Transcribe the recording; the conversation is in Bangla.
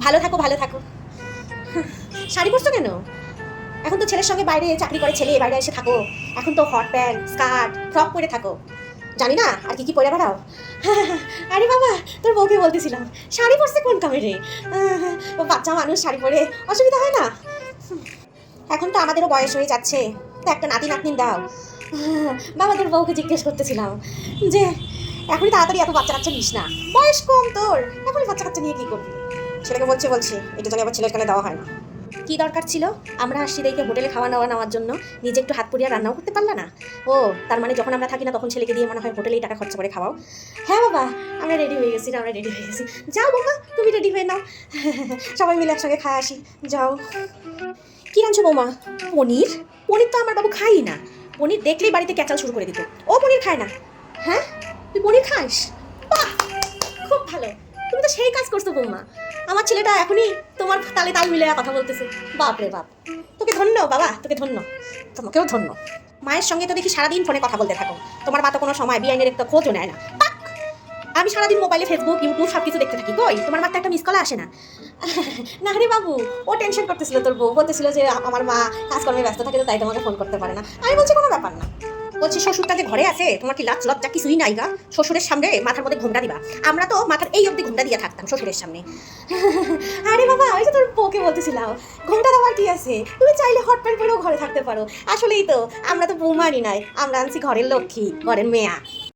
ভালো থাকো ভালো থাকো। শাড়ি পরছো কেন? এখন তো ছেলের সঙ্গে বাইরে চাকরি করে ছেলে, বাইরে এসে থাকো। এখন তো হট প্যান্ট স্কার্ট ফ্রক পরে থাকো, জানি না আর কি কি পরে বেড়াও। আরে বাবা, তোর বউকে বলতেছিলাম শাড়ি পরছে কোন কামে রে? ও বাচ্চা মানুষ, শাড়ি পরে অসুবিধা হয় না? এখন তো আমাদেরও বয়স হয়ে যাচ্ছে, তো একটা নাতি নাতনি দাও। বাবা তোর বউকে জিজ্ঞেস করতেছিলাম যে এখনই তাড়াতাড়ি এত বাচ্চা কাচ্চা নিস না, বয়স কম তোর, এখনই বাচ্চা কাচ্চা নিয়ে কি করবি? ছেলেকে বলছি এটা জানি আবার ছেলের কানে দেওয়া হয় না। কি দরকার ছিল? আমরা আসছি দেখে হোটেলে খাওয়া দাওয়া নেওয়ার জন্য, নিজে একটু হাত পুড়িয়ে রান্নাও করতে পারলা না? ও তার মানে যখন আমরা থাকি না তখন ছেলেকে দিয়ে মনে হয় হোটেলেই টাকা খরচা করে খাওয়াও। হ্যাঁ বাবা, আমরা রেডি হয়ে গেছি, আমরা রেডি হয়ে গেছি। যাও বাবা, তুমি রেডি হয়ে নাও, সবাই মিলে একসঙ্গে খায় আসি। যাও। কি রাঁধছো বৌমা? পনির? পনির তো আমার বাবু খাই না, পনির দেখলেই বাড়িতে ক্যাচাল শুরু করে দিত। ও পনির খায় না? হ্যাঁ, তুই পনির খাস? বাহ, খুব ভালো, তুমি তো সেই কাজ করছো বৌমা। আমার ছেলেটা এখনই তোমার তালে তাল মিলে কথা বলতেছে। বাপ রে বাপ, তোকে ধন্য বাবা, তোকে ধন্য, তোমাকেও ধন্য। মায়ের সঙ্গে তো দেখি সারাদিন ফোনে কথা বলতে থাকো, তোমার মা তো কোনো সময় বিআইনের একটা খোঁজও নেয় না। আমি সারাদিন মোবাইলে ফেসবুক ইউটিউব সব কিছু দেখতে থাকি, কই তোমার মাত্র একটা মিস কল আসে না? না রে বাবু, ও টেনশন করতেছিল, তোর বউ বলতেছিল যে আমার মা কাজকর্মে ব্যস্ত থাকে তো তাই তোমাকে ফোন করতে পারে না। আমি বলছি কোনো ব্যাপার না, বলছি শ্বশুরটা যে ঘরে আছে তোমার কি লাজ লজ্জা কিছুই নাই গা? শ্বশুরের সামনে মাথার মধ্যে ঘোমটা দিবা, আমরা তো মাথার এই অবধি ঘোমটা দিয়ে থাকতাম শ্বশুরের সামনে। আরে বাবা, ওই যে তোর বউকে বলতেছিলাম ঘোমটা দেওয়ার কি আছে, তুমি চাইলে হট প্যান্ট পরেও ঘরে থাকতে পারো। আসলেই তো আমরা তো বৌমারি নাই, আমরা আনছি ঘরের লক্ষ্মী, ঘরের মেয়া।